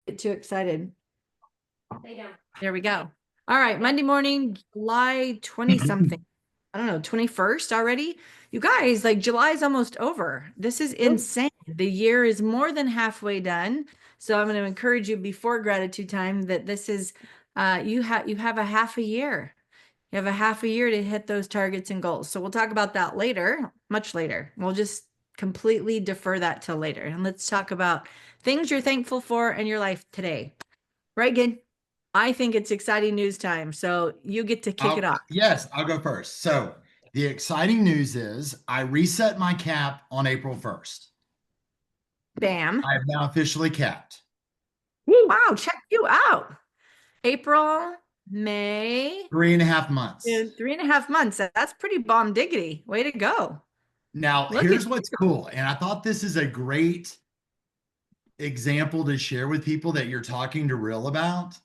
get too excited. There we go. All right, Monday morning, July 20 something. I don't know, 21st already. You guys, like July is almost over. This is insane. The year is more than halfway done. So I'm going to encourage you before gratitude time that this is you have a half a year. You have a half a year to hit those targets and goals. So we'll talk about that later, much later. We'll just completely defer that till later. And let's talk about things you're thankful for in your life today. Right, good. I think it's exciting news time. So you get to kick it off. Yes, I'll go first. So the exciting news is I reset my cap on April 1st. Bam. I have now officially capped. Wow, check you out. April, May, 3.5 months. 3.5 months. That's pretty bomb diggity. Way to go. Now, Look here's at what's cool. And I thought this is a great example to share with people that you're talking to real about.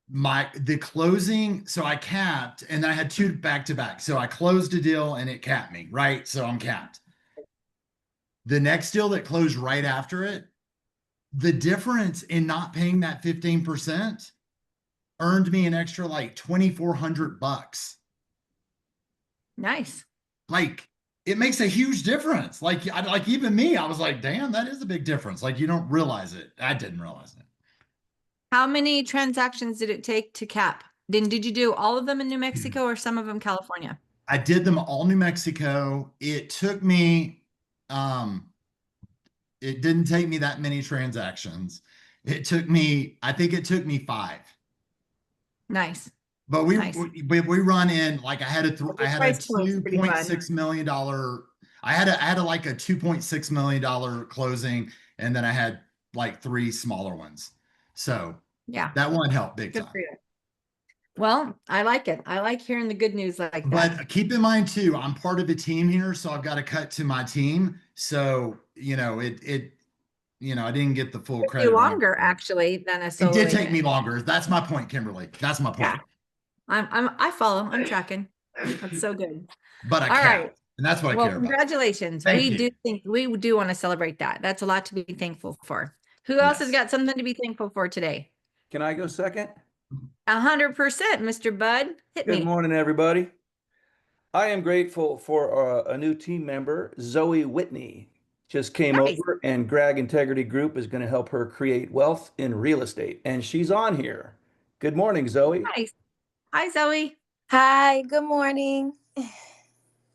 The closing, so I capped and then I had two back to back. So I closed a deal and it capped me, right? So I'm capped. The next deal that closed right after it, the difference in not paying that 15% earned me an extra like $2,400. nice. Like it makes a huge difference. Like even me, I was like, damn, that is a big difference. Like you don't realize it. I didn't realize it. How many transactions did it take to cap? Did you do all of them in New Mexico or some of them California? I did them all New Mexico. It took me, it didn't take me that many transactions. I think it took me 5. Nice. But Nice. we run in like I had a Price point's pretty fun. $2.6 million. I had a like a $2.6 million closing, and then I had like 3 smaller ones. So Yeah. that one helped big Good time. for you. Well, I like it. I like hearing the good news like that. But keep in mind too, I'm part of a team here, so I've got to cut to my team. So I didn't get the full Took credit you on longer actually than a it. It solo did take me agent. longer. That's my point, Kimberly. That's my Yeah. point. I follow. I'm tracking. That's so good. But I All right. capped, and that's what I Well, care about. congratulations. Thank We you. do want to celebrate that. That's a lot to be thankful for. Who else has Yes. got something to be thankful for today? Can I go second? 100%, Mr. Bud. Hit Good me. morning, everybody. I am grateful for a new team member, Zoe Whitney. Just came Nice. over, and Greg Integrity Group is going to help her create wealth in real estate. And she's on here. Good morning, Zoe. Nice. Hi, Zoe. Hi, good morning.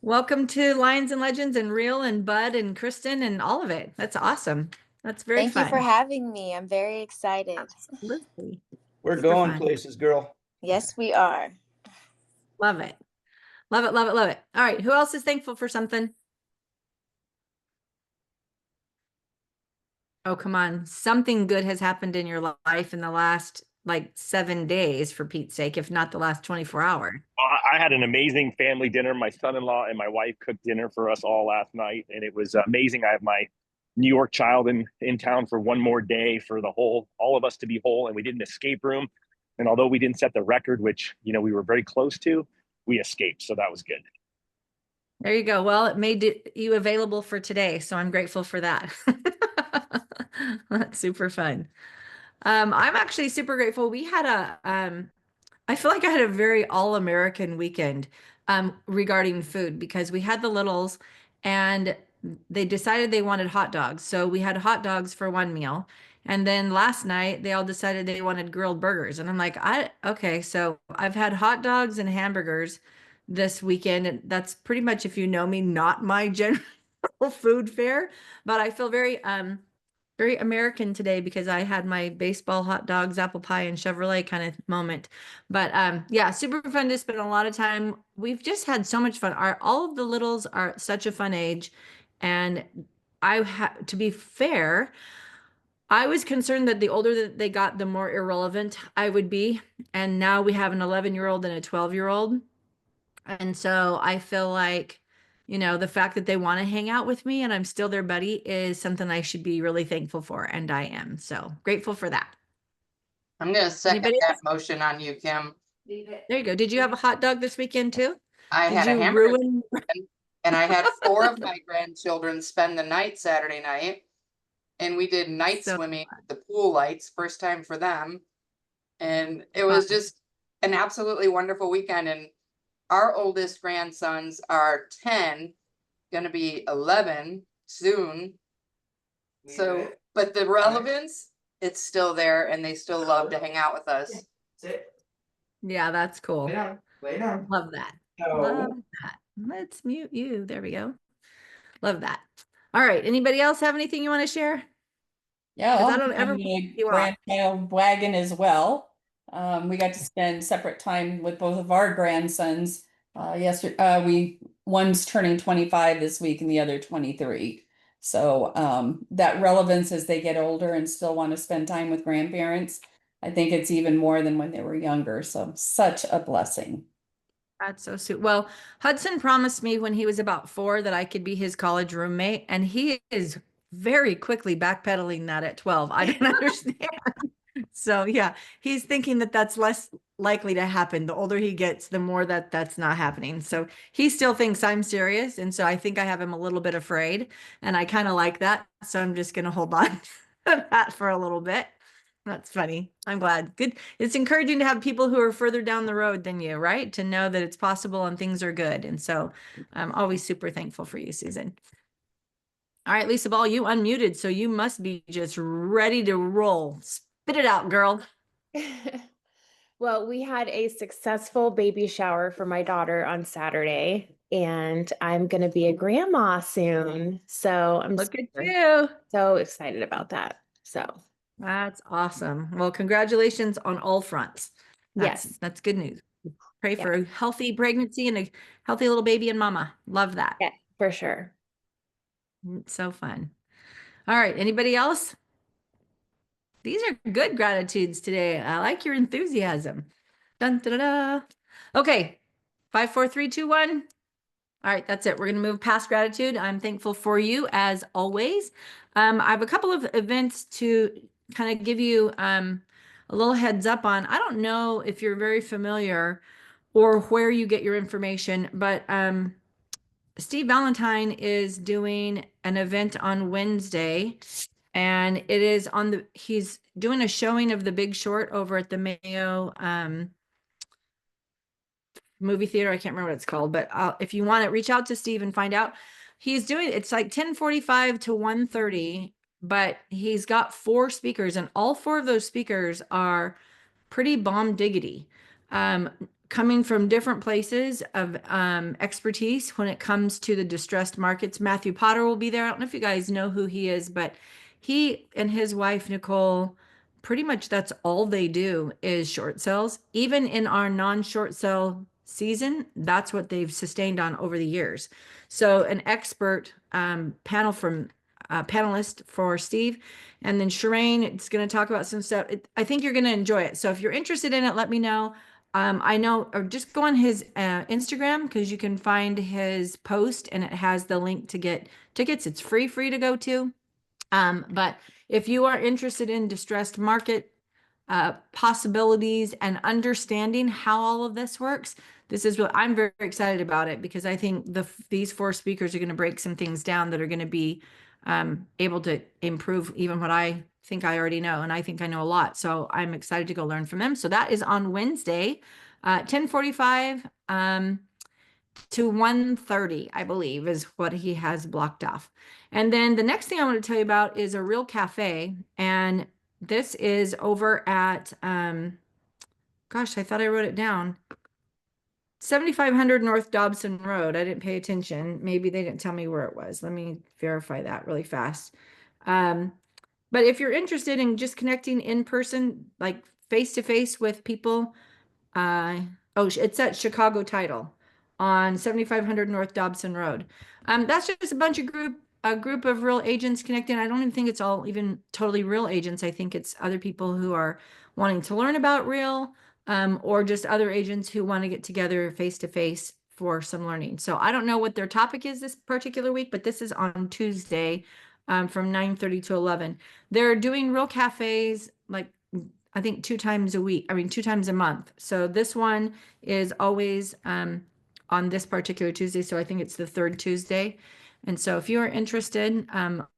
Welcome to Lions and Legends and Real and Bud and Kristen and all of it. That's awesome. That's very Thank you for fun. having me. I'm very excited. Absolutely. We're Super going fun. places, girl. Yes, we are. Love it. Love it, love it, love it. All right. Who else is thankful for something? Oh, come on. Something good has happened in your life in the last like 7 days, for Pete's sake, if not the last 24 hours. I had an amazing family dinner. My son-in-law and my wife cooked dinner for us all last night, and it was amazing. I have my New York child in town for one more day for all of us to be whole, and we did an escape room. And although we didn't set the record, which we were very close to, we escaped, so that was good. There you go. Well, it made you available for today, so I'm grateful for that. That's super fun. I'm actually super grateful. We had I feel like I had a very all-American weekend regarding food because we had the littles and they decided they wanted hot dogs. So we had hot dogs for one meal. And then last night they all decided they wanted grilled burgers. And I'm like, okay, so I've had hot dogs and hamburgers this weekend. And that's pretty much, if you know me, not my general food fare. But I feel very American today because I had my baseball, hot dogs, apple pie, and Chevrolet kind of moment. But yeah, super fun to spend a lot of time. We've just had so much fun. All of the littles are such a fun age. And to be fair, I was concerned that the older that they got, the more irrelevant I would be. And now we have an 11-year-old and a 12-year-old. And so I feel like, the fact that they want to hang out with me and I'm still their buddy is something I should be really thankful for. And I am. So grateful for that. I'm going to second Anybody that else? motion on you, Kim. There you go. Did you have a hot dog this weekend too? I Did had a you hamburger ruin? and I had 4 of my grandchildren spend the night Saturday night. and we did night So swimming with the pool lights, first time for them. And it fun. was just an absolutely wonderful weekend. And our oldest grandsons are 10, gonna be 11 soon. So, but the relevance, it's still there and they still love to hang out with us. Sit. Yeah, that's cool. Lay down. Lay down. Love that. No. Love that. Let's mute you. There we go. Love that. All right. Anybody else have anything you want to share? Yeah, 'Cause I I'll don't be ever on want the you off. grandchild wagon as well. We got to spend separate time with both of our grandsons. Yesterday, one's turning 25 this week and the other 23. So that relevance as they get older and still want to spend time with grandparents, I think it's even more than when they were younger. So such a blessing. That's so sweet. Well, Hudson promised me when he was about 4 that I could be his college roommate, and he is very quickly backpedaling that at 12. I don't understand. So yeah, he's thinking that that's less likely to happen. The older he gets, the more that that's not happening. So he still thinks I'm serious, and so I think I have him a little bit afraid, and I kind of like that. So I'm just going to hold on to that for a little bit. That's funny. I'm glad. Good. It's encouraging to have people who are further down the road than you, right? To know that it's possible and things are good. And so I'm always super thankful for you, Susan. All right, Lisa Ball, you unmuted, so you must be just ready to roll. Spit it out, girl. Well, we had a successful baby shower for my daughter on Saturday, and I'm going to be a grandma soon. So I'm Look at you. so excited about that. So, That's awesome. Well, congratulations on all fronts. yes. That's good news. Pray Yeah. for a healthy pregnancy and a healthy little baby and mama. Love that. Yeah, for sure. It's so fun. All right. Anybody else? These are good gratitudes today. I like your enthusiasm. Dun, da, da, da. Okay. 5, 4, 3, 2, 1. All right, that's it. We're going to move past gratitude. I'm thankful for you as always. I have a couple of events to kind of give you a little heads up on. I don't know if you're very familiar or where you get your information, but Steve Valentine is doing an event on Wednesday, and it is he's doing a showing of The Big Short over at the Mayo movie theater. I can't remember what it's called, but if you want to reach out to Steve and find out, it's like 10:45 to 1:30, but he's got 4 speakers, and all 4 of those speakers are pretty bomb diggity, coming from different places of expertise when it comes to the distressed markets. Matthew Potter will be there. I don't know if you guys know who he is, but he and his wife, Nicole, pretty much that's all they do is short sales. Even in our non-short sell season, that's what they've sustained on over the years. So an expert panelist for Steve, and then Shireen is going to talk about some stuff. I think you're going to enjoy it. So if you're interested in it, let me know. I know, or just go on his Instagram, because you can find his post and it has the link to get tickets. It's free to go to. But if you are interested in distressed market possibilities and understanding how all of this works, this is what I'm very excited about it, because I think these 4 speakers are going to break some things down that are going to be able to improve even what I think I already know. And I think I know a lot. So I'm excited to go learn from them. So that is on Wednesday, 10:45 to 1:30, I believe, is what he has blocked off. And then the next thing I want to tell you about is a real cafe. And this is over at, gosh, I thought I wrote it down. 7500 North Dobson Road. I didn't pay attention. Maybe they didn't tell me where it was. Let me verify that really fast. But if you're interested in just connecting in person, like face to face with people, it's at Chicago Title on 7500 North Dobson Road. That's just a group of real agents connecting. I don't even think it's all even totally real agents. I think it's other people who are wanting to learn about real, or just other agents who want to get together face to face for some learning. So I don't know what their topic is this particular week, but this is on Tuesday, from 9:30 to 11. They're doing real cafes, like I think 2 times a week. I mean, 2 times a month. So this one is always on this particular Tuesday. So I think it's the 3rd Tuesday. And so if you're interested,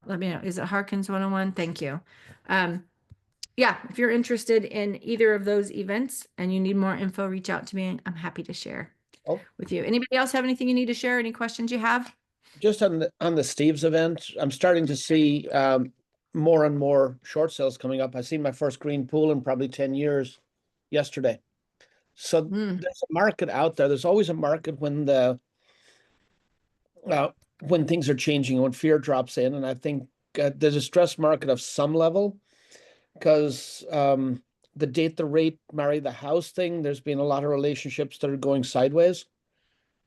let me know. Is it Harkins 101? Thank you. Yeah, if you're interested in either of those events and you need more info, reach out to me. I'm happy to share with you. Anybody else have anything you need to share? Any questions you have? Just on the Steve's event, I'm starting to see more and more short sales coming up. I seen my first green pool in probably 10 years yesterday. So there's a market out there. There's always a market when when things are changing, when fear drops in. And I think there's a stress market of some level because the date the rate, marry the house thing, there's been a lot of relationships that are going sideways.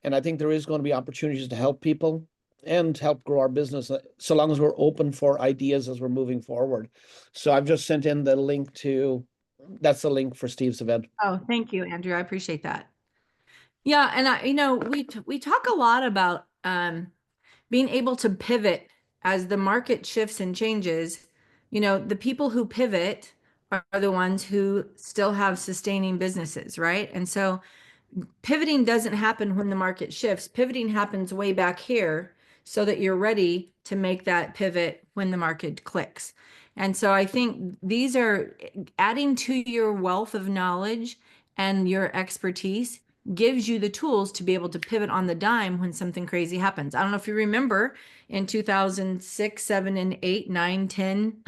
And I think there is going to be opportunities to help people and help grow our business so long as we're open for ideas as we're moving forward. So I've just sent in the link that's the link for Steve's event. Oh, thank you, Andrew. I appreciate that. Yeah, and we talk a lot about being able to pivot as the market shifts and changes. The people who pivot are the ones who still have sustaining businesses, right? And so pivoting doesn't happen when the market shifts. Pivoting happens way back here so that you're ready to make that pivot when the market clicks. And so I think these are adding to your wealth of knowledge and your expertise gives you the tools to be able to pivot on the dime when something crazy happens. I don't know if you remember in 2006, 7, and 8, 9, 10,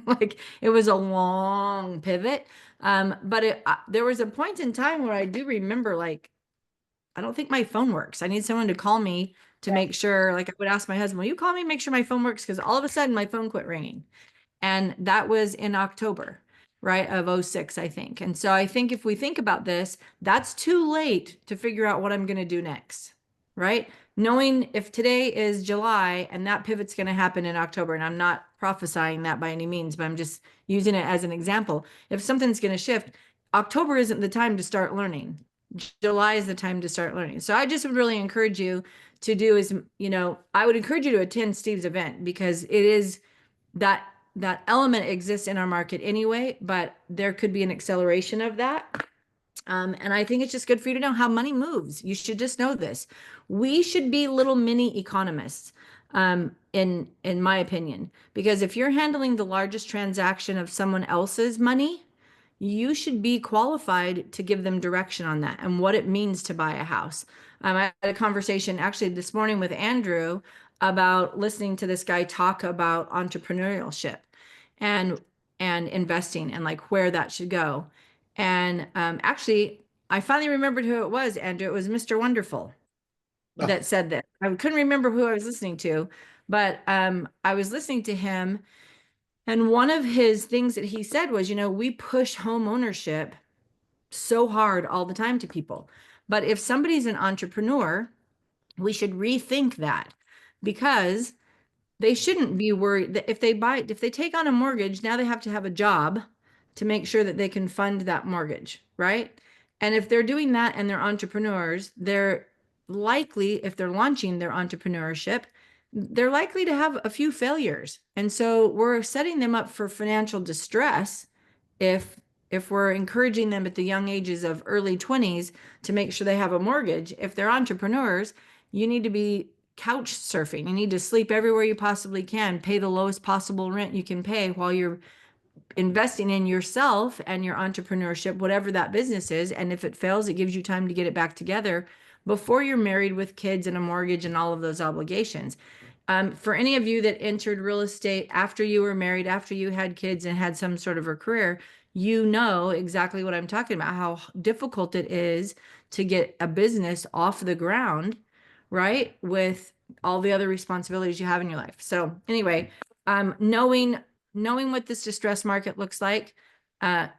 like it was a long pivot. But there was a point in time where I do remember, like, I don't think my phone works. I need someone to call me to make sure, like I would ask my husband, will you call me, make sure my phone works? Because all of a sudden my phone quit ringing. And that was in October, right, of 06, I think. And so I think if we think about this, that's too late to figure out what I'm going to do next, right? Knowing if today is July and that pivot's going to happen in October, and I'm not prophesying that by any means, but I'm just using it as an example. If something's going to shift, October isn't the time to start learning. July is the time to start learning. So I just would really encourage you to do is, I would encourage you to attend Steve's event because it is that element exists in our market anyway, but there could be an acceleration of that. And I think it's just good for you to know how money moves. You should just know this. We should be little mini economists, in my opinion, because if you're handling the largest transaction of someone else's money, you should be qualified to give them direction on that and what it means to buy a house. I had a conversation actually this morning with Andrew about listening to this guy talk about entrepreneurship and investing and like where that should go. And actually, I finally remembered who it was, Andrew. It was Mr. Wonderful that said that. I couldn't remember who I was listening to, but I was listening to him. And one of his things that he said was, we push home ownership so hard all the time to people. But if somebody's an entrepreneur, we should rethink that because they shouldn't be worried that if they take on a mortgage, now they have to have a job to make sure that they can fund that mortgage, right? And if they're doing that and they're entrepreneurs, they're likely, if they're launching their entrepreneurship, they're likely to have a few failures. And so we're setting them up for financial distress if we're encouraging them at the young ages of early 20s to make sure they have a mortgage. If they're entrepreneurs, you need to be couch surfing. You need to sleep everywhere you possibly can, pay the lowest possible rent you can pay while you're investing in yourself and your entrepreneurship, whatever that business is. And if it fails, it gives you time to get it back together before you're married with kids and a mortgage and all of those obligations. For any of you that entered real estate after you were married, after you had kids and had some sort of a career, you know exactly what I'm talking about, how difficult it is to get a business off the ground, right? With all the other responsibilities you have in your life. So anyway, knowing what this distress market looks like, at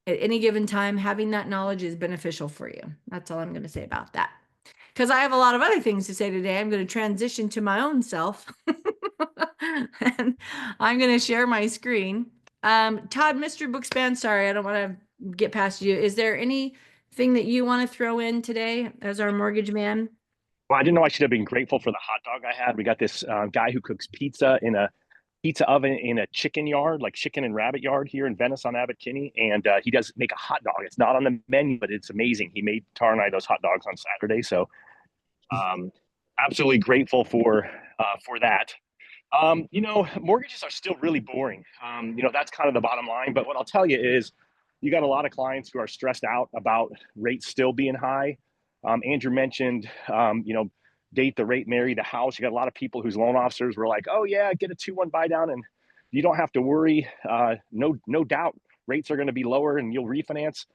any given time, having that knowledge is beneficial for you. That's all I'm going to say about that. Because I have a lot of other things to say today. I'm going to transition to my own self. And I'm going to share my screen. Todd, Mr. Bookspan, sorry, I don't want to get past you. Is there anything that you want to throw in today as our mortgage man? Well, I didn't know I should have been grateful for the hot dog I had. We got this guy who cooks pizza in a pizza oven in a chicken yard, like chicken and rabbit yard here in Venice on Abbot Kinney. And he does make a hot dog. It's not on the menu, but it's amazing. He made Tara and I those hot dogs on Saturday. So absolutely grateful for for that. Mortgages are still really boring. That's kind of the bottom line. But what I'll tell you is you got a lot of clients who are stressed out about rates still being high. Andrew mentioned, date the rate, marry the house. You got a lot of people whose loan officers were like, oh, yeah, get a 2-1 buy down and you don't have to worry. No doubt rates are going to be lower and you'll refinance.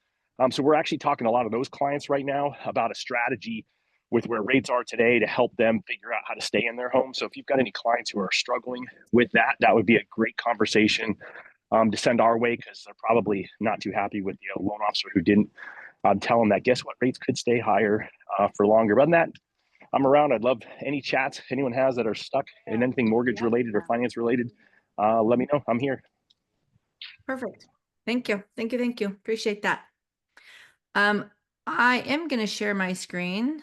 So we're actually talking to a lot of those clients right now about a strategy with where rates are today to help them figure out how to stay in their home. So if you've got any clients who are struggling with that, that would be a great conversation to send our way, because they're probably not too happy with the loan officer who didn't tell them that, guess what, rates could stay higher for longer. But other than that, I'm around. I'd love any chats anyone has that are stuck in anything mortgage related or finance related. Let me know. I'm here. Perfect. Thank you. Thank you. Thank you. Appreciate that. I am going to share my screen.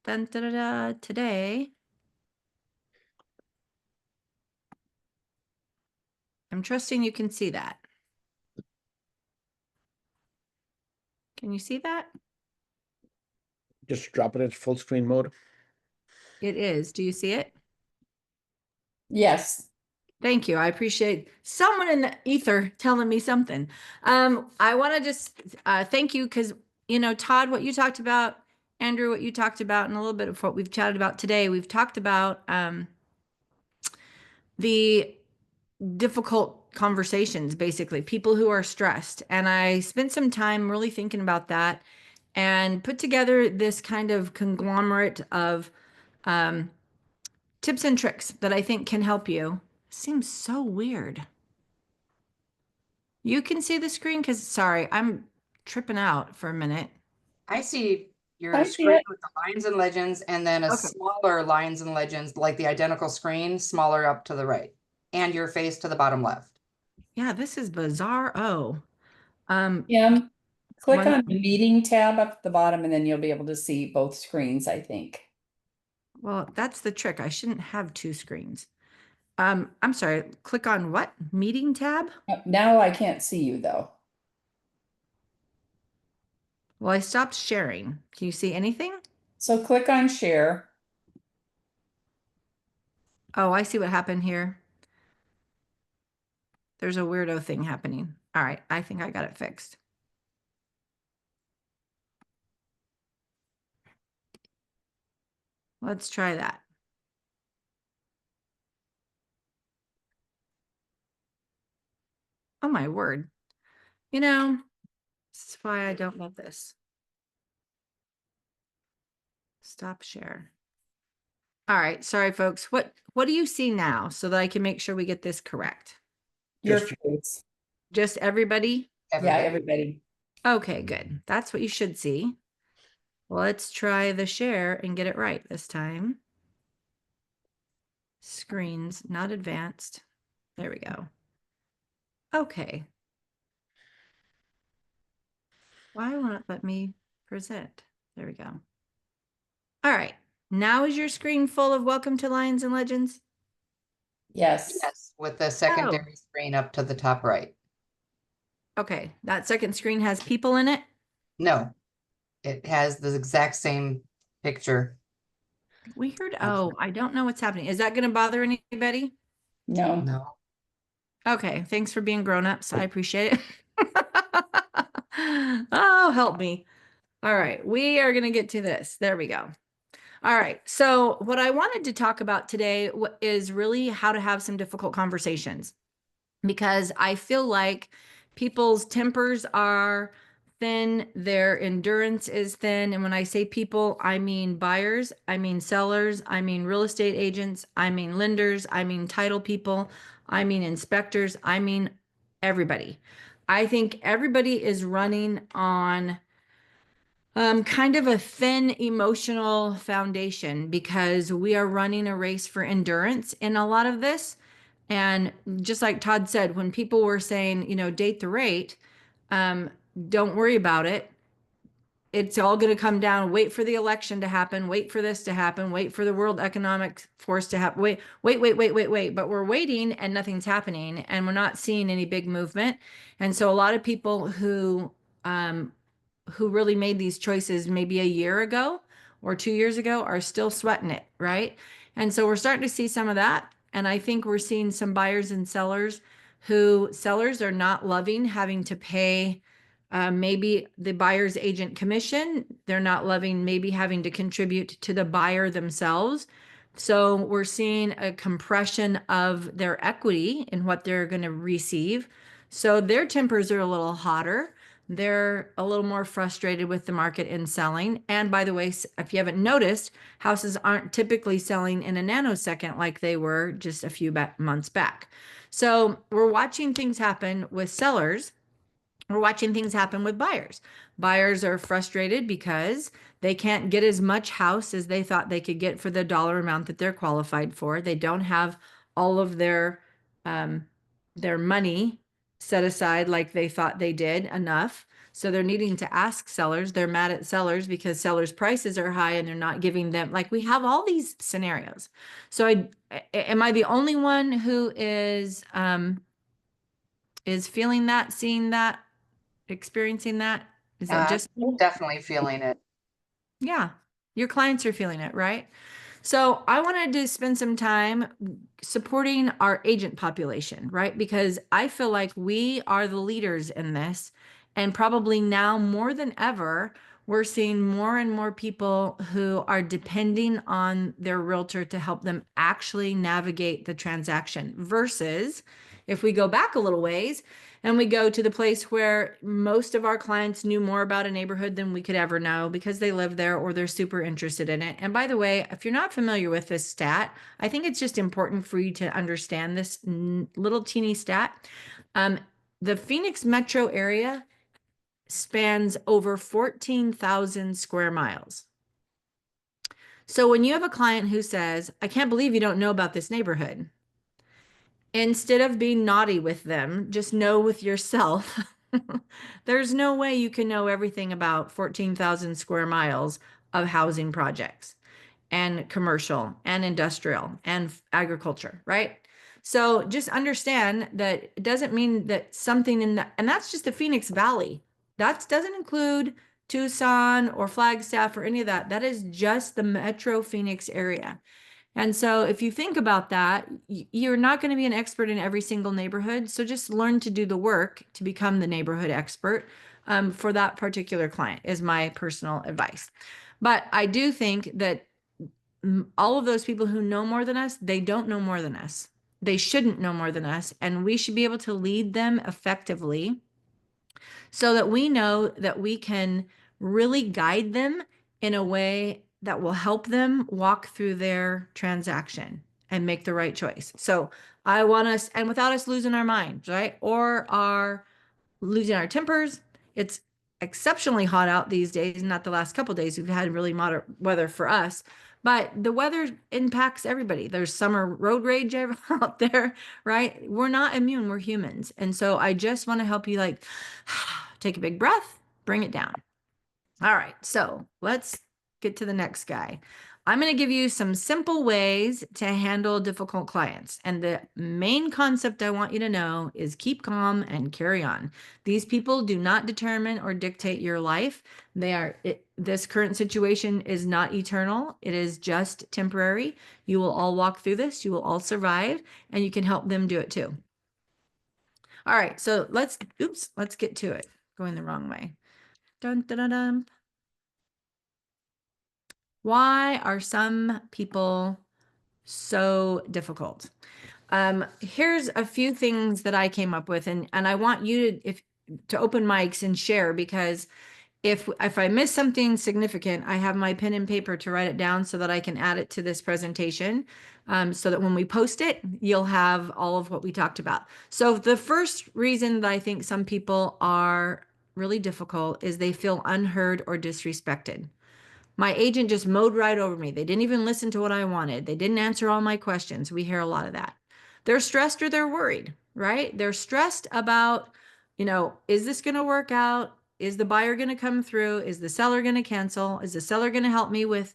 Dun, da, da, da, today. I'm trusting you can see that. Can you see that? Just drop it into full screen mode. It is. Do you see it? Yes. Thank you. I appreciate someone in the ether telling me something. I want to just thank you because, Todd, what you talked about, Andrew, what you talked about, and a little bit of what we've chatted about today, we've talked about the difficult conversations, basically, people who are stressed. And I spent some time really thinking about that and put together this kind of conglomerate of tips and tricks that I think can help you. Seems so weird. You can see the screen because, sorry, I'm tripping out for a minute. I see your I see screen it. with the lines and legends and then a Okay. smaller lines and legends, like the identical screen, smaller up to the right, and your face to the bottom left. Yeah, this is bizarre. Oh, Kim, click one, on the meeting tab up at the bottom and then you'll be able to see both screens, I think. well, that's the trick. I shouldn't have two screens. I'm sorry, click on what? Meeting tab? Now I can't see you though. Well, I stopped sharing. Can you see anything? So click on share. Oh, I see what happened here. There's a weirdo thing happening. All right, I think I got it fixed. Let's try that. Oh my word. This is why I don't love this. Stop share. All right, sorry folks. What do you see now so that I can make sure we get this correct? Your Just- face. Just everybody? Yeah, everybody. Okay, good. That's what you should see. Let's try the share and get it right this time. Screens, not advanced. There we go. Okay. Why won't it let me present? There we go. All right. Now is your screen full of Welcome to Lions and Legends? Yes. Yes, with the secondary screen up to the top right. Okay. That second screen has people in it? No, it has the exact same picture. Weird. Oh, I don't know what's happening. Is that going to bother anybody? No. No. Okay. Thanks for being grown-ups. I appreciate it. Oh, help me. All right. We are going to get to this. There we go. All right. So what I wanted to talk about today is really how to have some difficult conversations, because I feel like people's tempers are thin, their endurance is thin. And when I say people, I mean buyers, I mean sellers, I mean real estate agents, I mean lenders, I mean title people, I mean inspectors, I mean everybody. I think everybody is running on kind of a thin emotional foundation because we are running a race for endurance in a lot of this. And just like Todd said, when people were saying, date the rate, don't worry about it. It's all going to come down. Wait for the election to happen. Wait for this to happen. Wait for the World Economic Force to happen. Wait. But we're waiting and nothing's happening, and we're not seeing any big movement. And so a lot of people who really made these choices maybe a year ago or 2 years ago are still sweating it, right? And so we're starting to see some of that. And I think we're seeing some buyers and sellers who sellers are not loving having to pay maybe the buyer's agent commission. They're not loving maybe having to contribute to the buyer themselves. So we're seeing a compression of their equity in what they're going to receive. So their tempers are a little hotter. They're a little more frustrated with the market in selling. And by the way, if you haven't noticed, houses aren't typically selling in a nanosecond like they were just a few months back. So we're watching things happen with sellers. We're watching things happen with buyers. Buyers are frustrated because they can't get as much house as they thought they could get for the dollar amount that they're qualified for. They don't have all of their money set aside like they thought they did enough. So they're needing to ask sellers. They're mad at sellers because sellers' prices are high and they're not giving them, like, we have all these scenarios. So am I the only one who is feeling that, seeing that, experiencing that? Is that just Definitely feeling it. yeah, your clients are feeling it, right? So I wanted to spend some time supporting our agent population, right? Because I feel like we are the leaders in this. And probably now more than ever, we're seeing more and more people who are depending on their realtor to help them actually navigate the transaction versus if we go back a little ways and we go to the place where most of our clients knew more about a neighborhood than we could ever know because they live there or they're super interested in it. And by the way, if you're not familiar with this stat, I think it's just important for you to understand this little teeny stat. The Phoenix metro area spans over 14,000 square miles. So when you have a client who says, I can't believe you don't know about this neighborhood, instead of being naughty with them, just know with yourself, there's no way you can know everything about 14,000 square miles of housing projects and commercial and industrial and agriculture, right? So just understand that it doesn't mean that something in that, and that's just the Phoenix Valley. That doesn't include Tucson or Flagstaff or any of that. That is just the Metro Phoenix area. And so if you think about that, you're not going to be an expert in every single neighborhood. So just learn to do the work to become the neighborhood expert for that particular client is my personal advice. But I do think that all of those people who know more than us, they don't know more than us. They shouldn't know more than us. And we should be able to lead them effectively so that we know that we can really guide them in a way that will help them walk through their transaction and make the right choice. So I want us, and without us losing our minds, right? Or losing our tempers. It's exceptionally hot out these days, not the last couple of days. We've had really moderate weather for us, but the weather impacts everybody. There's summer road rage out there, right? We're not immune, we're humans. And so I just want to help you, like, take a big breath, bring it down. All right, so let's get to the next guy. I'm going to give you some simple ways to handle difficult clients. And the main concept I want you to know is keep calm and carry on. These people do not determine or dictate your life. This current situation is not eternal. It is just temporary. You will all walk through this. You will all survive, and you can help them do it too. All right, so let's get to it. Going the wrong way. Dun, dun, dun, dun. Why are some people so difficult? Here's a few things that I came up with, and I want you to open mics and share, because if I miss something significant, I have my pen and paper to write it down so that I can add it to this presentation, so that when we post it, you'll have all of what we talked about. So the first reason that I think some people are really difficult is they feel unheard or disrespected. My agent just mowed right over me. They didn't even listen to what I wanted. They didn't answer all my questions. We hear a lot of that. They're stressed or they're worried, right? They're stressed about, is this going to work out? Is the buyer going to come through? Is the seller going to cancel? Is the seller going to help me with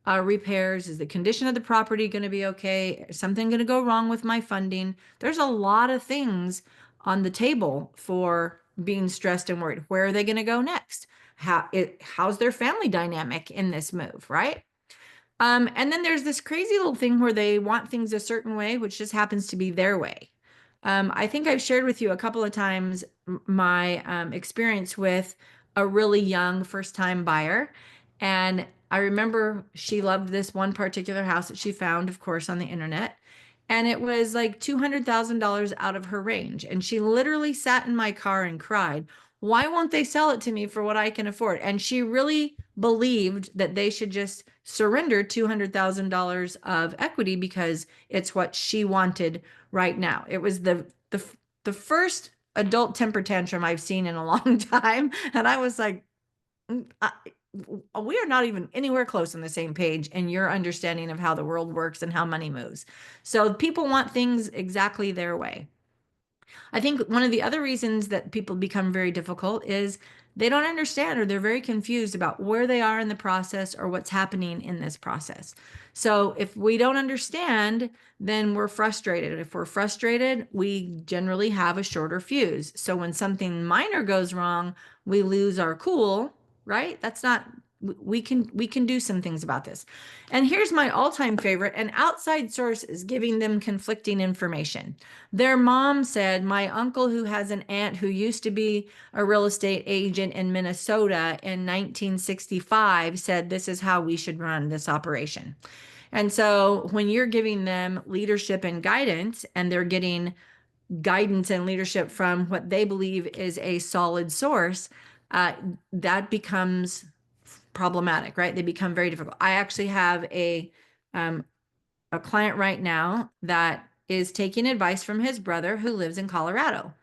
repairs? Is the condition of the property going to be okay? Is something going to go wrong with my funding? There's a lot of things on the table for being stressed and worried. Where are they going to go next? How's their family dynamic in this move, right? And then there's this crazy little thing where they want things a certain way, which just happens to be their way. I think I've shared with you a couple of times my experience with a really young first-time buyer. And I remember she loved this one particular house that she found, of course, on the internet. And it was like $200,000 out of her range. And she literally sat in my car and cried, why won't they sell it to me for what I can afford? And she really believed that they should just surrender $200,000 of equity because it's what she wanted right now. It was the first adult temper tantrum I've seen in a long time. And I was like, we are not even anywhere close on the same page in your understanding of how the world works and how money moves. So people want things exactly their way. I think one of the other reasons that people become very difficult is they don't understand or they're very confused about where they are in the process or what's happening in this process. So if we don't understand, then we're frustrated. If we're frustrated, we generally have a shorter fuse. So when something minor goes wrong, we lose our cool, right? That's not we can do some things about this. And here's my all-time favorite, an outside source is giving them conflicting information. Their mom said, my uncle who has an aunt who used to be a real estate agent in Minnesota in 1965 said, this is how we should run this operation. And so when you're giving them leadership and guidance, and they're getting guidance and leadership from what they believe is a solid source, that becomes problematic, right? They become very difficult. I actually have a client right now that is taking advice from his brother who lives in Colorado.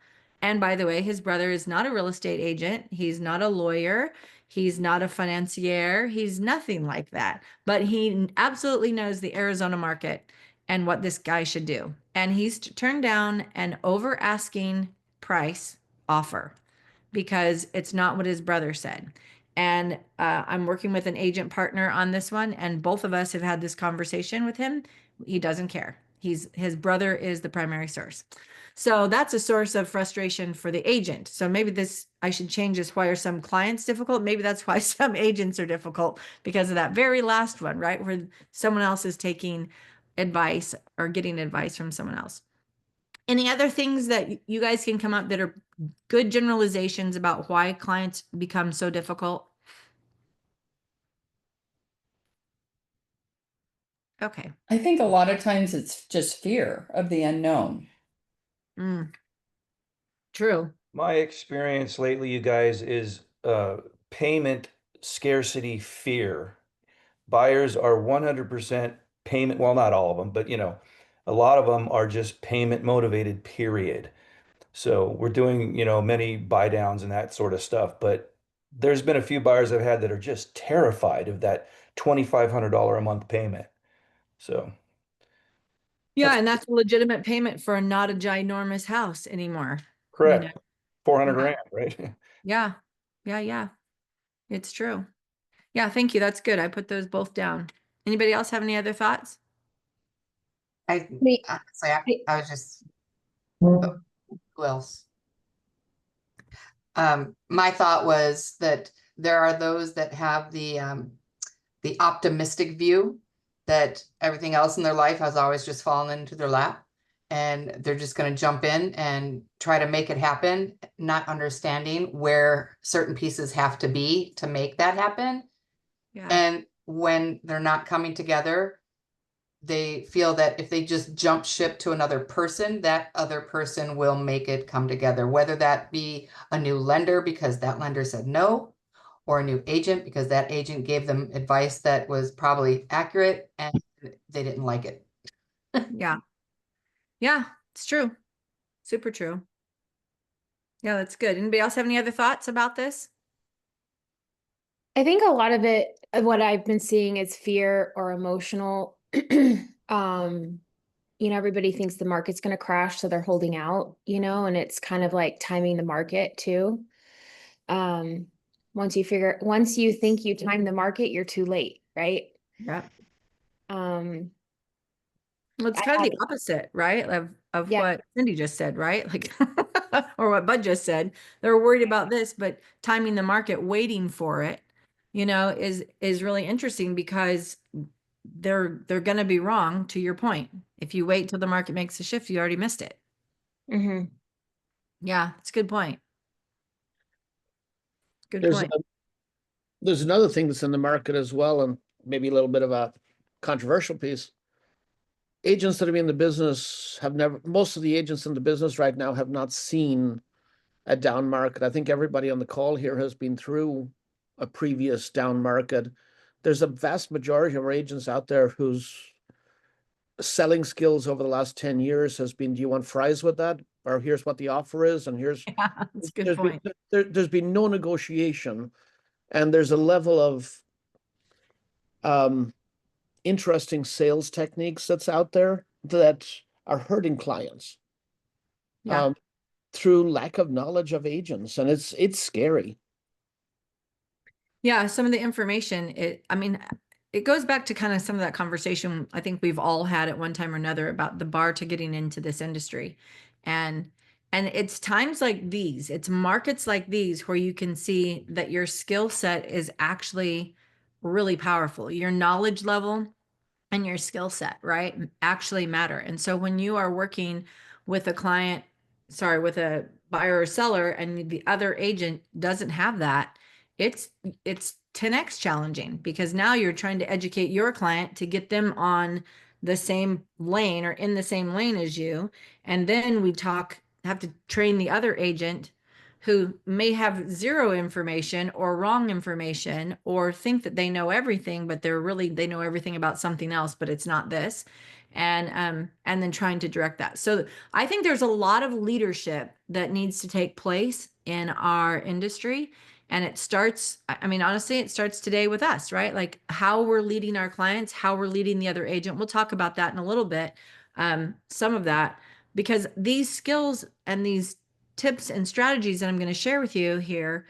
And by the way, his brother is not a real estate agent. He's not a lawyer. He's not a financier. He's nothing like that. But he absolutely knows the Arizona market and what this guy should do. And he's turned down an over asking price offer because it's not what his brother said. And I'm working with an agent partner on this one, and both of us have had this conversation with him. He doesn't care. His brother is the primary source. So that's a source of frustration for the agent. So maybe I should change this. Why are some clients difficult? Maybe that's why some agents are difficult, because of that very last one, right? Where someone else is taking advice or getting advice from someone else. Any other things that you guys can come up that are good generalizations about why clients become so difficult? Okay. I think a lot of times it's just fear of the unknown. True. My experience lately, you guys, is payment scarcity fear. Buyers are 100% payment, well, not all of them, but a lot of them are just payment motivated, period. So we're doing, many buy downs and that sort of stuff, but there's been a few buyers I've had that are just terrified of that $2,500 a month payment. So Yeah, and that's a legitimate payment for not a ginormous house anymore. correct. 400 Yeah. grand, right? Yeah. Yeah, yeah. It's true. Yeah, thank you. That's good. I put those both down. Anybody else have any other thoughts? Honestly, I was just, who else? My thought was that there are those that have the optimistic view that everything else in their life has always just fallen into their lap, and they're just going to jump in and try to make it happen, not understanding where certain pieces have to be to make that happen. Yeah. And when they're not coming together, they feel that if they just jump ship to another person, that other person will make it come together, whether that be a new lender because that lender said no, or a new agent because that agent gave them advice that was probably accurate and they didn't like it. Yeah. Yeah, it's true. Super true. Yeah, that's good. Anybody else have any other thoughts about this? I think a lot of it, what I've been seeing is fear or emotional. Everybody thinks the market's going to crash, so they're holding out, and it's kind of like timing the market too. Once you think you time the market, you're too late, right? Yeah. Um, Well, it's kind of the opposite, right? Of Yeah. what Cindy just said, right? Like, or what Bud just said. They're worried about this, but timing the market, waiting for it, is really interesting because they're going to be wrong, to your point. If you wait till the market makes a shift, you already missed it. Mm-hmm. Yeah, it's a good point. Good There's point. there's another thing that's in the market as well, and maybe a little bit of a controversial piece. Agents that have been in the business have never, most of the agents in the business right now have not seen a down market. I think everybody on the call here has been through a previous down market. There's a vast majority of our agents out there whose selling skills over the last 10 years has been, do you want fries with that? Or here's what the offer is, and here's Yeah, that's a good there's been point. there's been no negotiation, and there's a level of interesting sales techniques that's out there that are hurting clients Yeah. through lack of knowledge of agents, and it's scary. Yeah, some of the information, I mean, it goes back to kind of some of that conversation I think we've all had at one time or another about the bar to getting into this industry. And it's times like these, it's markets like these where you can see that your skill set is actually really powerful. Your knowledge level and your skill set, right, actually matter. And so when you are working with a client, sorry, with a buyer or seller, and the other agent doesn't have that, it's it's 10x challenging, because now you're trying to educate your client to get them on the same lane or in the same lane as you. And then have to train the other agent who may have zero information or wrong information, or think that they know everything, but they know everything about something else, but it's not this. And then trying to direct that. So I think there's a lot of leadership that needs to take place in our industry. And it starts, I mean, honestly, it starts today with us, right? Like how we're leading our clients, how we're leading the other agent. We'll talk about that in a little bit, some of that, because these skills and these tips and strategies that I'm going to share with you here,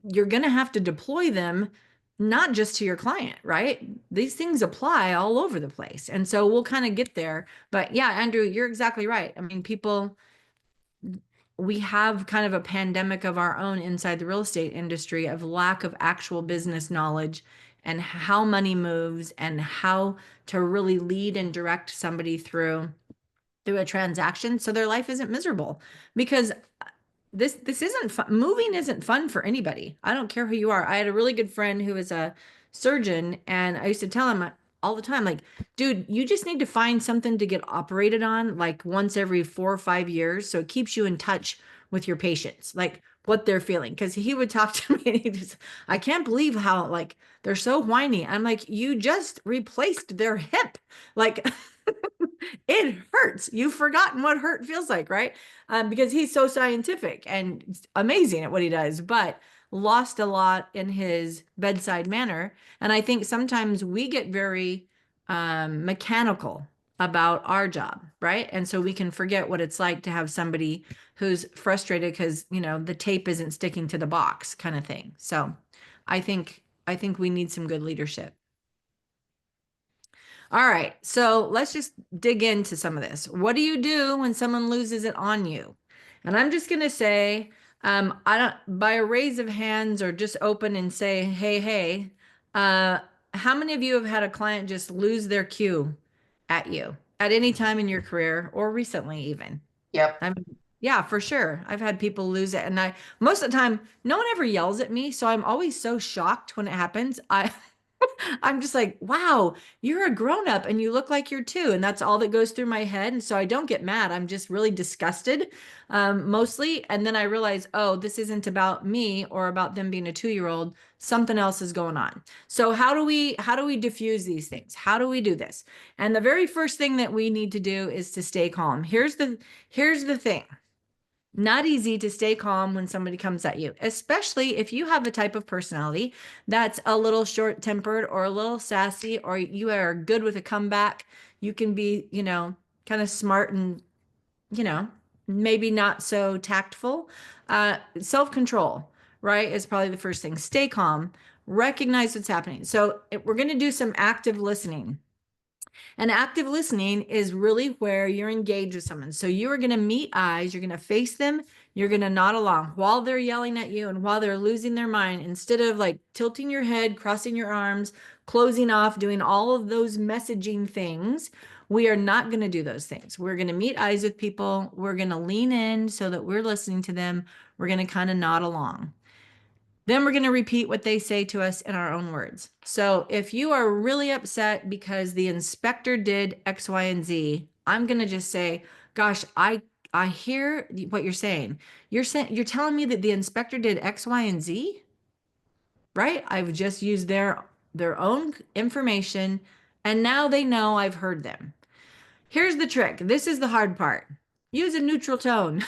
you're going to have to deploy them not just to your client, right? These things apply all over the place. And so we'll kind of get there. But yeah, Andrew, you're exactly right. I mean, we have kind of a pandemic of our own inside the real estate industry of lack of actual business knowledge and how money moves and how to really lead and direct somebody through a transaction so their life isn't miserable. Because this isn't fun. Moving isn't fun for anybody. I don't care who you are. I had a really good friend who is a surgeon, and I used to tell him all the time, like, dude, you just need to find something to get operated on like once every 4 or 5 years, so it keeps you in touch with your patients, like what they're feeling. Because he would talk to me and I can't believe how like they're so whiny. I'm like, you just replaced their hip. Like it hurts. You've forgotten what hurt feels like, right? Because he's so scientific and amazing at what he does, but lost a lot in his bedside manner. And I think sometimes we get very mechanical about our job, right? And so we can forget what it's like to have somebody who's frustrated because, the tape isn't sticking to the box, kind of thing. So I think we need some good leadership. All right, so let's just dig into some of this. What do you do when someone loses it on you? And I'm just gonna say, I don't, by a raise of hands or just open and say, hey, uh, how many of you have had a client just lose their cue at you at any time in your career or recently even? Yep. I mean, yeah, for sure. I've had people lose it, and most of the time, no one ever yells at me, so I'm always so shocked when it happens. I'm just like, wow, you're a grown up and you look like you're two. And that's all that goes through my head. And so I don't get mad. I'm just really disgusted, mostly. And then I realize, oh, this isn't about me or about them being a 2-year-old. Something else is going on. So how do we diffuse these things? How do we do this? And the very first thing that we need to do is to stay calm. Here's the thing. Not easy to stay calm when somebody comes at you, especially if you have a type of personality that's a little short-tempered or a little sassy, or you are good with a comeback. You can be, kind of smart and, maybe not so tactful. Self-control, right, is probably the first thing. Stay calm, recognize what's happening. So we're going to do some active listening. And active listening is really where you're engaged with someone. So you are going to meet eyes, you're going to face them, You're going to nod along while they're yelling at you and while they're losing their mind. Instead of like tilting your head, crossing your arms, closing off, doing all of those messaging things, we are not going to do those things. We're going to meet eyes with people. We're going to lean in so that we're listening to them. We're going to kind of nod along. Then we're going to repeat what they say to us in our own words. So if you are really upset because the inspector did X, Y, and Z, I'm going to just say, gosh, I hear what you're saying. You're telling me that the inspector did X, Y, and Z, right? I've just used their own information, and now they know I've heard them. Here's the trick. This is the hard part. Use a neutral tone,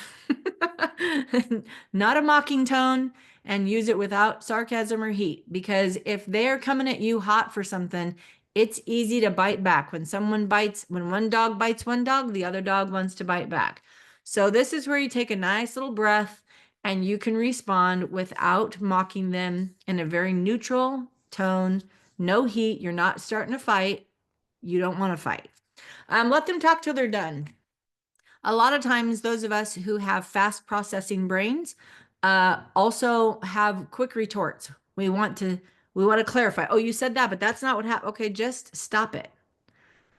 not a mocking tone, and use it without sarcasm or heat. Because if they're coming at you hot for something, it's easy to bite back. When one dog bites one dog, the other dog wants to bite back. So this is where you take a nice little breath and you can respond without mocking them in a very neutral tone. No heat. You're not starting a fight. You don't want to fight. Let them talk till they're done. A lot of times, those of us who have fast processing brains also have quick retorts. We want to clarify. Oh, you said that, but that's not what happened. Okay, just stop it.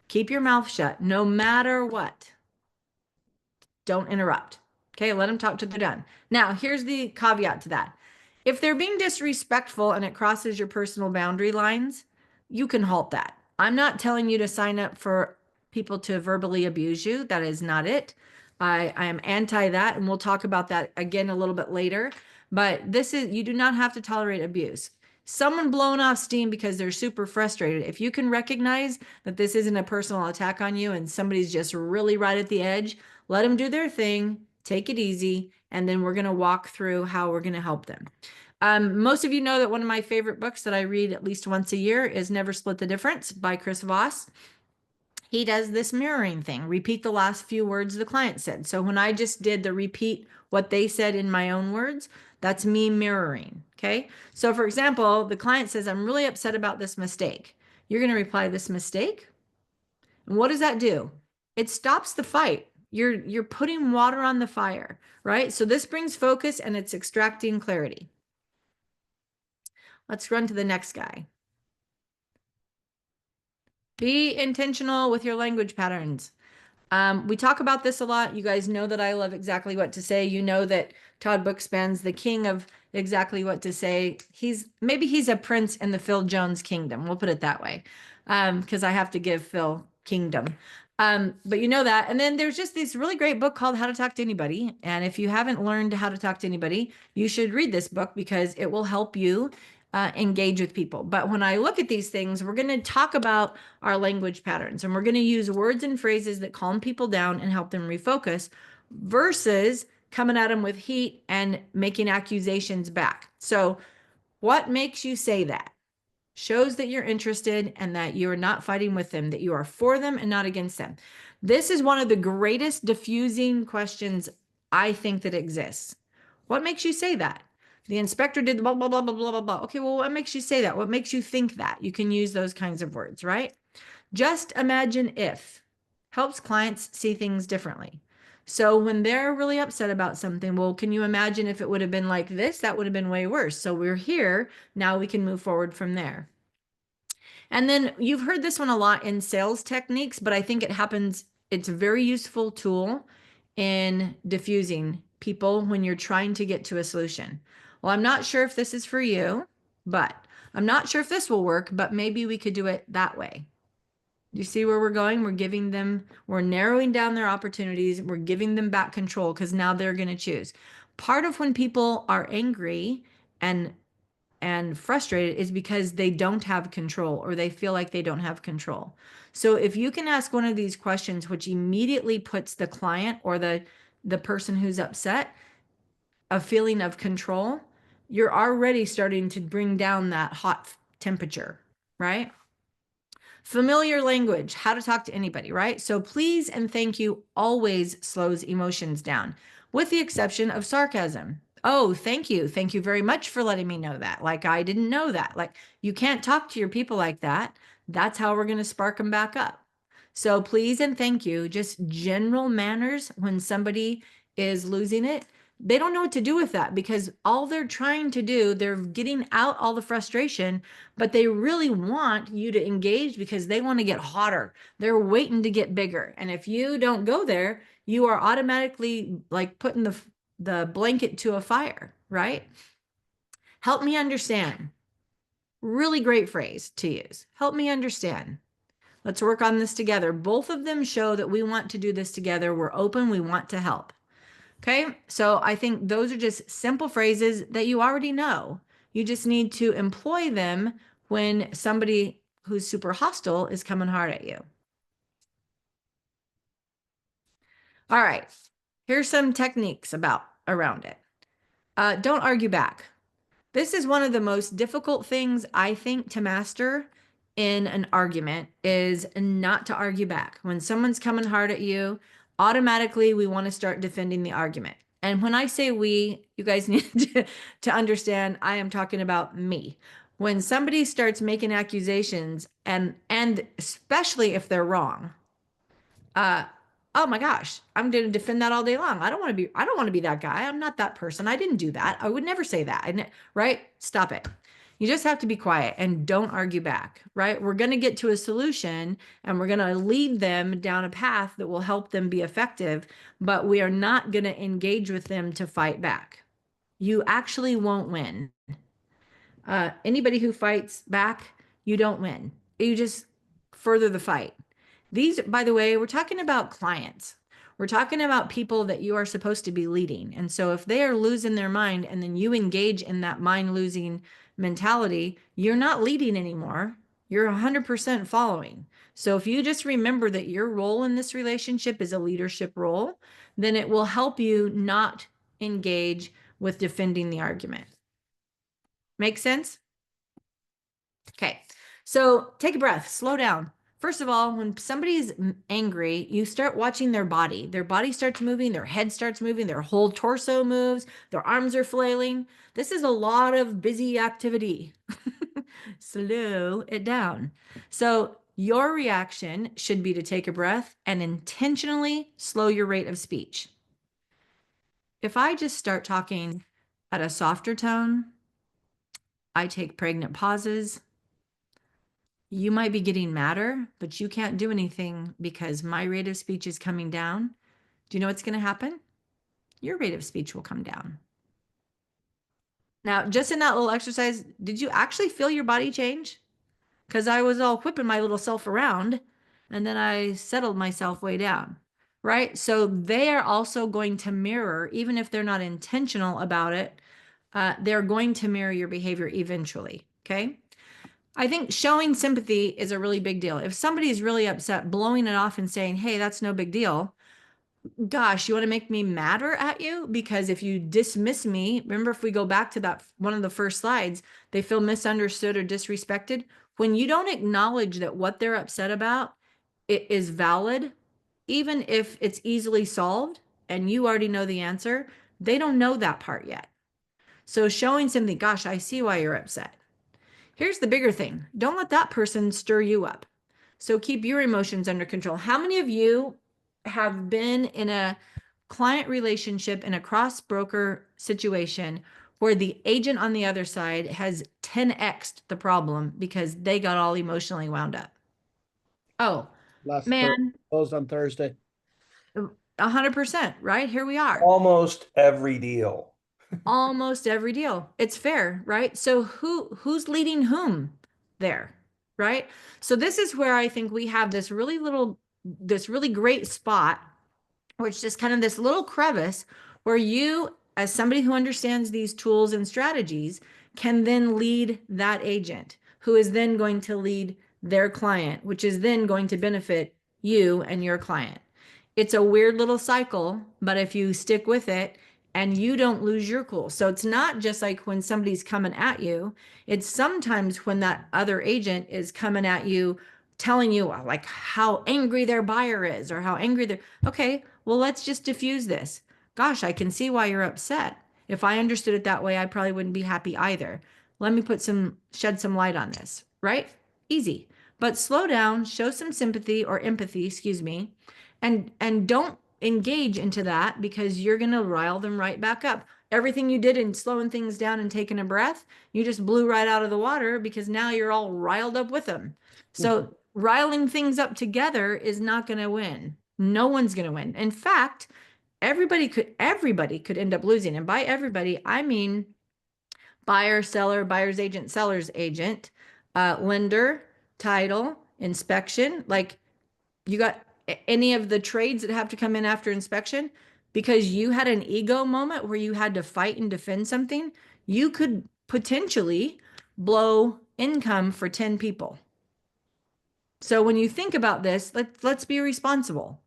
Keep your mouth shut, no matter what. Don't interrupt. Okay, let them talk till they're done. Now, here's the caveat to that. If they're being disrespectful and it crosses your personal boundary lines, you can halt that. I'm not telling you to sign up for people to verbally abuse you. That is not it. I am anti that, and we'll talk about that again a little bit later. But you do not have to tolerate abuse. Someone blowing off steam because they're super frustrated. If you can recognize that this isn't a personal attack on you and somebody's just really right at the edge, let them do their thing, take it easy, and then we're going to walk through how we're going to help them. Most of you know that one of my favorite books that I read at least once a year is Never Split the Difference by Chris Voss. He does this mirroring thing. Repeat the last few words the client said. So when I just did the repeat what they said in my own words, that's me mirroring. Okay. So for example, the client says, I'm really upset about this mistake. You're going to reply, this mistake. And what does that do? It stops the fight. You're putting water on the fire, right? So this brings focus and it's extracting clarity. Let's run to the next guy. Be intentional with your language patterns. We talk about this a lot. You guys know that I love exactly what to say. You know that Todd Bookspan's the king of exactly what to say. Maybe he's a prince in the Phil Jones kingdom. We'll put it that way. Because I have to give Phil kingdom. But you know that. And then there's just this really great book called How to Talk to Anybody. And if you haven't learned how to talk to anybody, you should read this book because it will help you engage with people. But when I look at these things, we're going to talk about our language patterns and we're going to use words and phrases that calm people down and help them refocus versus coming at them with heat and making accusations back. So what makes you say that? Shows that you're interested and that you're not fighting with them, that you are for them and not against them. This is one of the greatest diffusing questions I think that exists. What makes you say that? The inspector did blah, blah, blah, blah, blah, blah, blah. Okay, well, what makes you say that? What makes you think that? You can use those kinds of words, right? Just imagine if helps clients see things differently. So when they're really upset about something, well, can you imagine if it would have been like this? That would have been way worse. So we're here. Now we can move forward from there. And then you've heard this one a lot in sales techniques, but I think it's a very useful tool in diffusing people when you're trying to get to a solution. Well, I'm not sure if this is for you, but I'm not sure if this will work, but maybe we could do it that way. You see where we're going? We're narrowing down their opportunities. We're giving them back control because now they're going to choose. Part of when people are angry and frustrated is because they don't have control or they feel like they don't have control. So if you can ask one of these questions, which immediately puts the client or the person who's upset a feeling of control, you're already starting to bring down that hot temperature, right? Familiar language, how to talk to anybody, right? So please and thank you always slows emotions down, with the exception of sarcasm. Oh, thank you. Thank you very much for letting me know that. Like, I didn't know that. Like, you can't talk to your people like that. That's how we're going to spark them back up. So please and thank you. Just general manners when somebody is losing it. they don't know what to do with that because all they're trying to do, they're getting out all the frustration, but they really want you to engage because they want to get hotter. They're waiting to get bigger. And if you don't go there, you are automatically like putting the blanket to a fire, right? Help me understand. Really great phrase to use. Help me understand. Let's work on this together. Both of them show that we want to do this together. We're open. We want to help. Okay. So I think those are just simple phrases that you already know. You just need to employ them when somebody who's super hostile is coming hard at you. All right. Here's some techniques around it. Don't argue back. This is one of the most difficult things I think to master in an argument is not to argue back. When someone's coming hard at you, automatically we want to start defending the argument. And when I say we, you guys need to understand I am talking about me. When somebody starts making accusations and especially if they're wrong, oh my gosh, I'm going to defend that all day long. I don't want to be that guy. I'm not that person. I didn't do that. I would never say that. Right? Stop it. You just have to be quiet and don't argue back, right? We're going to get to a solution and we're going to lead them down a path that will help them be effective, but we are not going to engage with them to fight back. You actually won't win. Anybody who fights back, you don't win. You just further the fight. These, by the way, we're talking about clients. We're talking about people that you are supposed to be leading. And so if they are losing their mind and then you engage in that mind losing mentality, you're not leading anymore. You're 100% following. So if you just remember that your role in this relationship is a leadership role, then it will help you not engage with defending the argument. Make sense? Okay. So take a breath, slow down. First of all, when somebody's angry, you start watching their body. Their body starts moving, their head starts moving, their whole torso moves, their arms are flailing. This is a lot of busy activity. Slow it down. So your reaction should be to take a breath and intentionally slow your rate of speech. If I just start talking at a softer tone, I take pregnant pauses. You might be getting madder, but you can't do anything because my rate of speech is coming down. Do you know what's going to happen? Your rate of speech will come down. Now, just in that little exercise, did you actually feel your body change? Because I was all whipping my little self around and then I settled myself way down, right? So they are also going to mirror, even if they're not intentional about it, they're going to mirror your behavior eventually, okay? I think showing sympathy is a really big deal. If somebody's really upset, blowing it off and saying, hey, that's no big deal. Gosh, you want to make me madder at you? Because if you dismiss me, remember if we go back to that one of the first slides, they feel misunderstood or disrespected. When you don't acknowledge that what they're upset about it is valid, even if it's easily solved and you already know the answer, they don't know that part yet. So showing something, gosh, I see why you're upset. Here's the bigger thing. Don't let that person stir you up. So keep your emotions under control. How many of you have been in a client relationship in a cross broker situation where the agent on the other side has 10x'd the problem because they got all emotionally wound up? Oh, man, Closed on Thursday. 100%, right? Here we are. Almost every deal. Almost every deal. It's fair, right? So who's leading whom there, right? So this is where I think we have this really great spot, which is kind of this little crevice where you, as somebody who understands these tools and strategies, can then lead that agent who is then going to lead their client, which is then going to benefit you and your client. It's a weird little cycle, but if you stick with it and you don't lose your cool. So it's not just like when somebody's coming at you, it's sometimes when that other agent is coming at you, telling you like how angry their buyer is or how angry they're, okay, well, let's just diffuse this. Gosh, I can see why you're upset. If I understood it that way, I probably wouldn't be happy either. Let me shed some light on this, right? Easy. But slow down, show some sympathy or empathy, excuse me, and don't engage into that because you're going to rile them right back up. Everything you did in slowing things down and taking a breath, you just blew right out of the water because now you're all riled up with them. So riling things up together is not going to win. No one's going to win. In fact, everybody could end up losing. And by everybody, I mean buyer, seller, buyer's agent, seller's agent, lender, title, inspection. Like, you got any of the trades that have to come in after inspection because you had an ego moment where you had to fight and defend something, you could potentially blow income for 10 people. So when you think about this, let's be responsible.